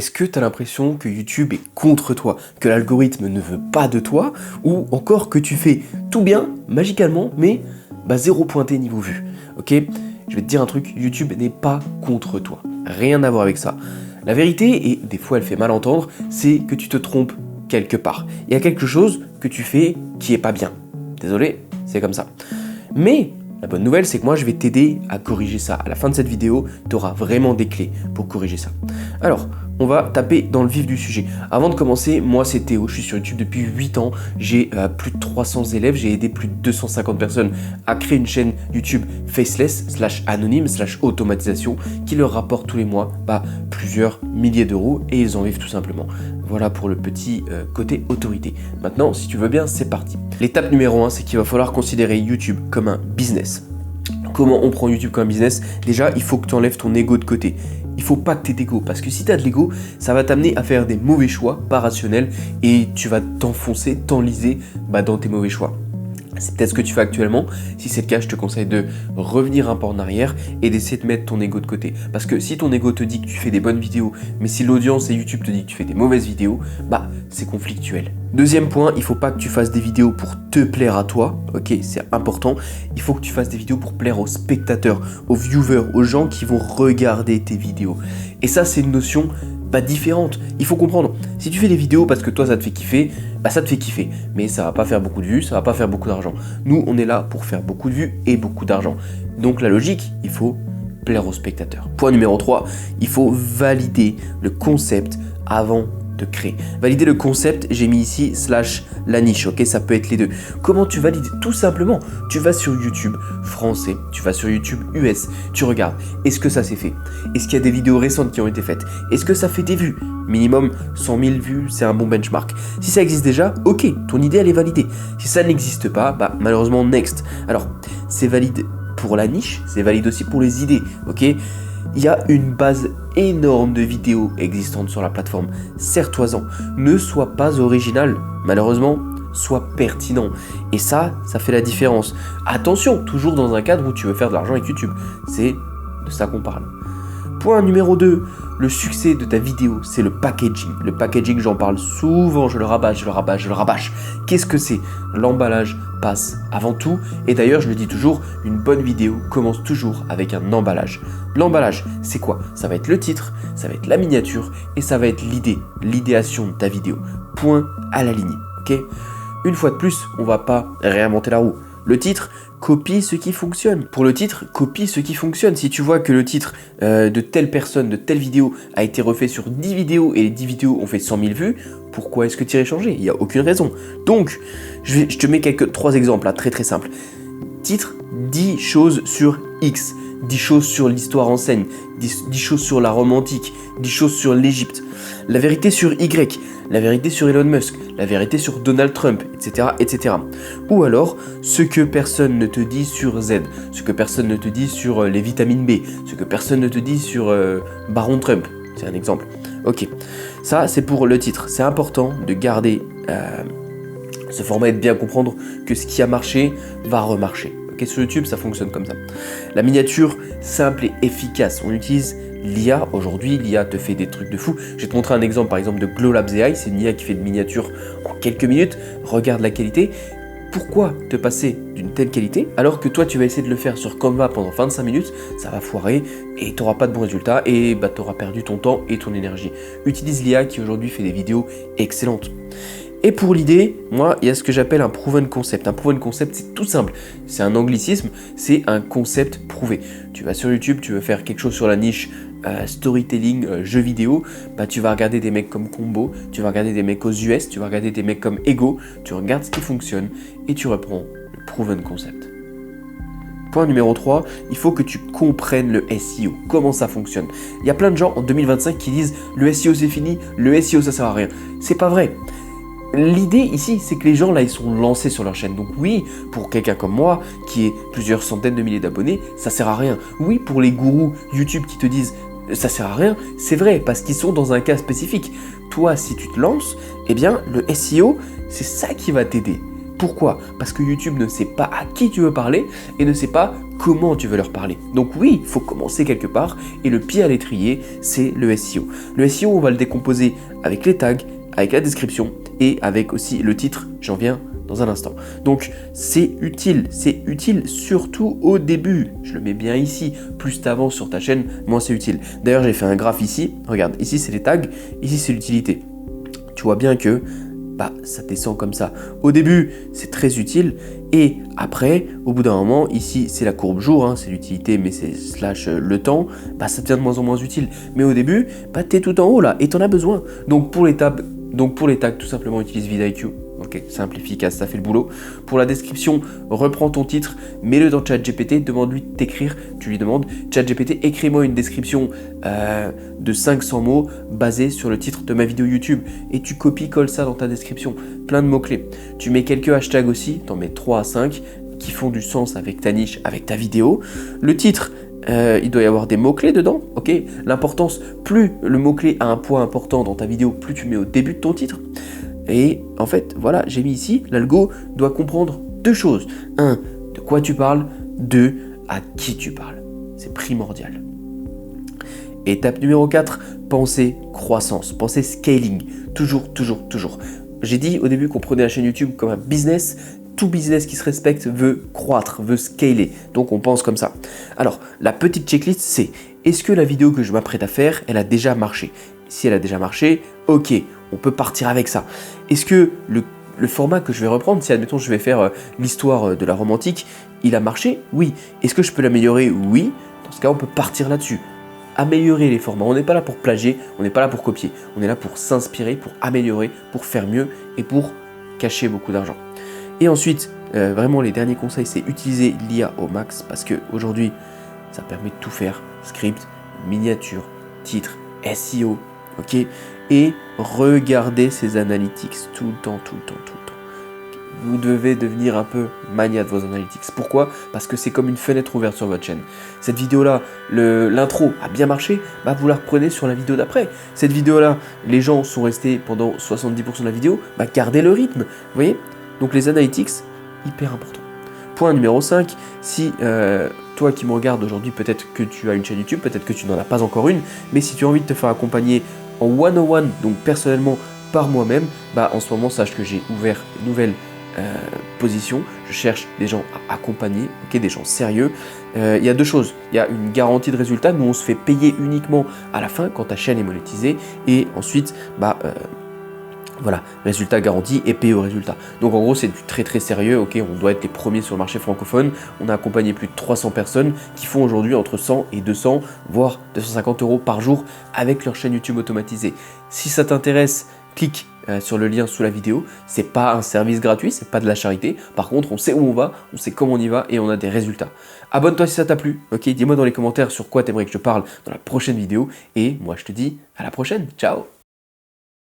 Est-ce que tu as l'impression que YouTube est contre toi, que l'algorithme ne veut pas de toi, ou encore que tu fais tout bien, magicalement, mais zéro pointé niveau vue? Ok, je vais te dire un truc, YouTube n'est pas contre toi. Rien à voir avec ça. La vérité, et des fois elle fait mal entendre, c'est que tu te trompes quelque part. Il y a quelque chose que tu fais qui est pas bien. Désolé, c'est comme ça. Mais la bonne nouvelle, c'est que moi je vais t'aider à corriger ça. À la fin de cette vidéo, tu auras vraiment des clés pour corriger ça. Alors, on va taper dans le vif du sujet. Avant de commencer, moi c'est Théo, je suis sur YouTube depuis 8 ans, j'ai plus de 300 élèves, j'ai aidé plus de 250 personnes à créer une chaîne YouTube faceless, /anonyme, /automatisation, qui leur rapporte tous les mois plusieurs milliers d'euros et ils en vivent tout simplement. Voilà pour le petit côté autorité. Maintenant, si tu veux bien, c'est parti. L'étape numéro 1, c'est qu'il va falloir considérer YouTube comme un business. Comment on prend YouTube comme un business? Déjà, il faut que tu enlèves ton ego de côté. Il faut pas que tu aies d'ego, parce que si tu as de l'ego, ça va t'amener à faire des mauvais choix, pas rationnels, et tu vas t'enfoncer, t'enliser dans tes mauvais choix. C'est peut-être ce que tu fais actuellement. Si c'est le cas, je te conseille de revenir un pas en arrière et d'essayer de mettre ton ego de côté. Parce que si ton ego te dit que tu fais des bonnes vidéos, mais si l'audience et YouTube te dit que tu fais des mauvaises vidéos, c'est conflictuel. Deuxième point, il faut pas que tu fasses des vidéos pour te plaire à toi, ok, c'est important. Il faut que tu fasses des vidéos pour plaire aux spectateurs, aux viewers, aux gens qui vont regarder tes vidéos. Et ça, c'est une notion différente. Il faut comprendre, si tu fais des vidéos parce que toi ça te fait kiffer, ça te fait kiffer, mais ça va pas faire beaucoup de vues, ça va pas faire beaucoup d'argent. Nous, on est là pour faire beaucoup de vues et beaucoup d'argent. Donc la logique, il faut plaire aux spectateurs. Point numéro 3, il faut valider le concept avant de créer. Valider le concept, j'ai mis ici /la niche, ok, ça peut être les deux. Comment tu valides? Tout simplement, tu vas sur YouTube français, tu vas sur YouTube US, tu regardes, est-ce que ça s'est fait? Est-ce qu'il y a des vidéos récentes qui ont été faites? Est-ce que ça fait des vues? Minimum 100 000 vues, c'est un bon benchmark. Si ça existe déjà, ok, ton idée elle est validée. Si ça n'existe pas, malheureusement next. Alors, c'est valide pour la niche, c'est valide aussi pour les idées, ok? Il y a une base énorme de vidéos existantes sur la plateforme. Serre-toi-en. Ne sois pas original, malheureusement, sois pertinent. Et ça fait la différence. Attention, toujours dans un cadre où tu veux faire de l'argent avec YouTube. C'est de ça qu'on parle. Point numéro 2, le succès de ta vidéo, c'est le packaging. Le packaging, j'en parle souvent, je le rabâche. Qu'est-ce que c'est? L'emballage passe avant tout. Et d'ailleurs, je le dis toujours, une bonne vidéo commence toujours avec un emballage. L'emballage, c'est quoi? Ça va être le titre, ça va être la miniature et ça va être l'idéation de ta vidéo. Point à la ligne, ok? Une fois de plus, on va pas réinventer la roue. Le titre, copie ce qui fonctionne. Pour le titre, copie ce qui fonctionne. Si tu vois que le titre de telle personne, de telle vidéo a été refait sur 10 vidéos et les 10 vidéos ont fait 100 000 vues, pourquoi est-ce que tu irais changer? Il n'y a aucune raison. Donc, je te mets 3 exemples très très simples. Titre, 10 choses sur X, 10 choses sur l'histoire ancienne, 10 choses sur la Rome antique, 10 choses sur l'Égypte, la vérité sur Y, la vérité sur Elon Musk, la vérité sur Donald Trump, etc., etc. Ou alors, ce que personne ne te dit sur Z, ce que personne ne te dit sur les vitamines B, ce que personne ne te dit sur Baron Trump, c'est un exemple. Ok, ça c'est pour le titre. C'est important de garder ce format et de bien comprendre que ce qui a marché va remarcher. Okay, sur YouTube, ça fonctionne comme ça. La miniature, simple et efficace. On utilise l'IA. Aujourd'hui, l'IA te fait des trucs de fou. Je vais te montrer un exemple, par exemple, de Glowlabs AI. C'est une IA qui fait de miniatures en quelques minutes. Regarde la qualité. Pourquoi te passer d'une telle qualité alors que toi, tu vas essayer de le faire sur Canva pendant 25 minutes? Ça va foirer et tu n'auras pas de bons résultats et tu auras perdu ton temps et ton énergie. Utilise l'IA qui aujourd'hui fait des vidéos excellentes. Et pour l'idée, moi, il y a ce que j'appelle un proven concept. Un proven concept, c'est tout simple. C'est un anglicisme, c'est un concept prouvé. Tu vas sur YouTube, tu veux faire quelque chose sur la niche storytelling, jeux vidéo, tu vas regarder des mecs comme Combo, tu vas regarder des mecs aux US, tu vas regarder des mecs comme Ego, tu regardes ce qui fonctionne et tu reprends le proven concept. Point numéro 3, il faut que tu comprennes le SEO, comment ça fonctionne. Il y a plein de gens en 2025 qui disent le SEO c'est fini, le SEO ça sert à rien. C'est pas vrai. L'idée ici, c'est que les gens là, ils sont lancés sur leur chaîne. Donc oui, pour quelqu'un comme moi, qui est plusieurs centaines de milliers d'abonnés, ça sert à rien. Oui, pour les gourous YouTube qui te disent ça sert à rien, c'est vrai, parce qu'ils sont dans un cas spécifique. Toi, si tu te lances, eh bien, le SEO, c'est ça qui va t'aider. Pourquoi? Parce que YouTube ne sait pas à qui tu veux parler et ne sait pas comment tu veux leur parler. Donc oui, il faut commencer quelque part et le pied à l'étrier, c'est le SEO. Le SEO, on va le décomposer avec les tags, avec la description et avec aussi le titre, j'en viens dans un instant. Donc c'est utile surtout au début. Je le mets bien ici, plus tu avances sur ta chaîne, moins c'est utile. D'ailleurs j'ai fait un graphe ici, regarde, ici c'est les tags, ici c'est l'utilité. Tu vois bien que ça descend comme ça. Au début, c'est très utile et après, au bout d'un moment, ici, c'est la courbe jour, hein, c'est l'utilité, mais c'est slash le temps, ça devient de moins en moins utile. Mais au début, tu es tout en haut là et tu en as besoin. Donc pour les tags, tout simplement, utilise vidIQ. Ok, simple, efficace, ça fait le boulot. Pour la description, reprends ton titre, mets-le dans ChatGPT, demande-lui de t'écrire. Tu lui demandes, ChatGPT, écris-moi une description de 500 mots basée sur le titre de ma vidéo YouTube. Et tu copies-colles ça dans ta description. Plein de mots-clés. Tu mets quelques hashtags aussi, t'en mets 3 à 5 qui font du sens avec ta niche, avec ta vidéo. Le titre, il doit y avoir des mots-clés dedans, ok. L'importance, plus le mot-clé a un poids important dans ta vidéo, plus tu mets au début de ton titre. Et en fait, voilà, j'ai mis ici, l'algo doit comprendre deux choses. 1, de quoi tu parles. 2, à qui tu parles. C'est primordial. Étape numéro 4, pensez croissance, pensez scaling. Toujours. J'ai dit au début qu'on prenait la chaîne YouTube comme un business. Tout business qui se respecte veut croître, veut scaler. Donc on pense comme ça. Alors, la petite checklist, c'est est-ce que la vidéo que je m'apprête à faire, elle a déjà marché? Si elle a déjà marché, ok, on peut partir avec ça. Est-ce que le format que je vais reprendre, si admettons je vais faire l'histoire de la Rome antique, il a marché? Oui. Est-ce que je peux l'améliorer? Oui. Dans ce cas, on peut partir là-dessus. Améliorer les formats. On n'est pas là pour plagier, on n'est pas là pour copier. On est là pour s'inspirer, pour améliorer, pour faire mieux et pour cacher beaucoup d'argent. Et ensuite, vraiment les derniers conseils, c'est utiliser l'IA au max parce qu'aujourd'hui, ça permet de tout faire. Script, miniature, titre, SEO, ok. Et regardez ces analytics tout le temps. Vous devez devenir un peu mania de vos analytics. Pourquoi? Parce que c'est comme une fenêtre ouverte sur votre chaîne. Cette vidéo-là, l'intro a bien marché, vous la reprenez sur la vidéo d'après. Cette vidéo-là, les gens sont restés pendant 70% de la vidéo, gardez le rythme. Vous voyez? Donc les analytics, hyper important. Point numéro 5, si toi qui me regardes aujourd'hui, peut-être que tu as une chaîne YouTube, peut-être que tu n'en as pas encore une, mais si tu as envie de te faire accompagner en one-on-one, donc personnellement par moi-même, en ce moment, sache que j'ai ouvert une nouvelle position. Je cherche des gens à accompagner, des gens sérieux. Il y a deux choses. Il y a une garantie de résultat, nous on se fait payer uniquement à la fin quand ta chaîne est monétisée, et ensuite, voilà, résultat garanti et payé au résultat. Donc en gros, c'est du très sérieux, ok, on doit être les premiers sur le marché francophone. On a accompagné plus de 300 personnes qui font aujourd'hui entre 100 et 200, voire 250 € par jour avec leur chaîne YouTube automatisée. Si ça t'intéresse, clique sur le lien sous la vidéo. C'est pas un service gratuit, c'est pas de la charité. Par contre, on sait où on va, on sait comment on y va et on a des résultats. Abonne-toi si ça t'a plu, ok, dis-moi dans les commentaires sur quoi t'aimerais que je parle dans la prochaine vidéo. Et moi, je te dis à la prochaine, ciao!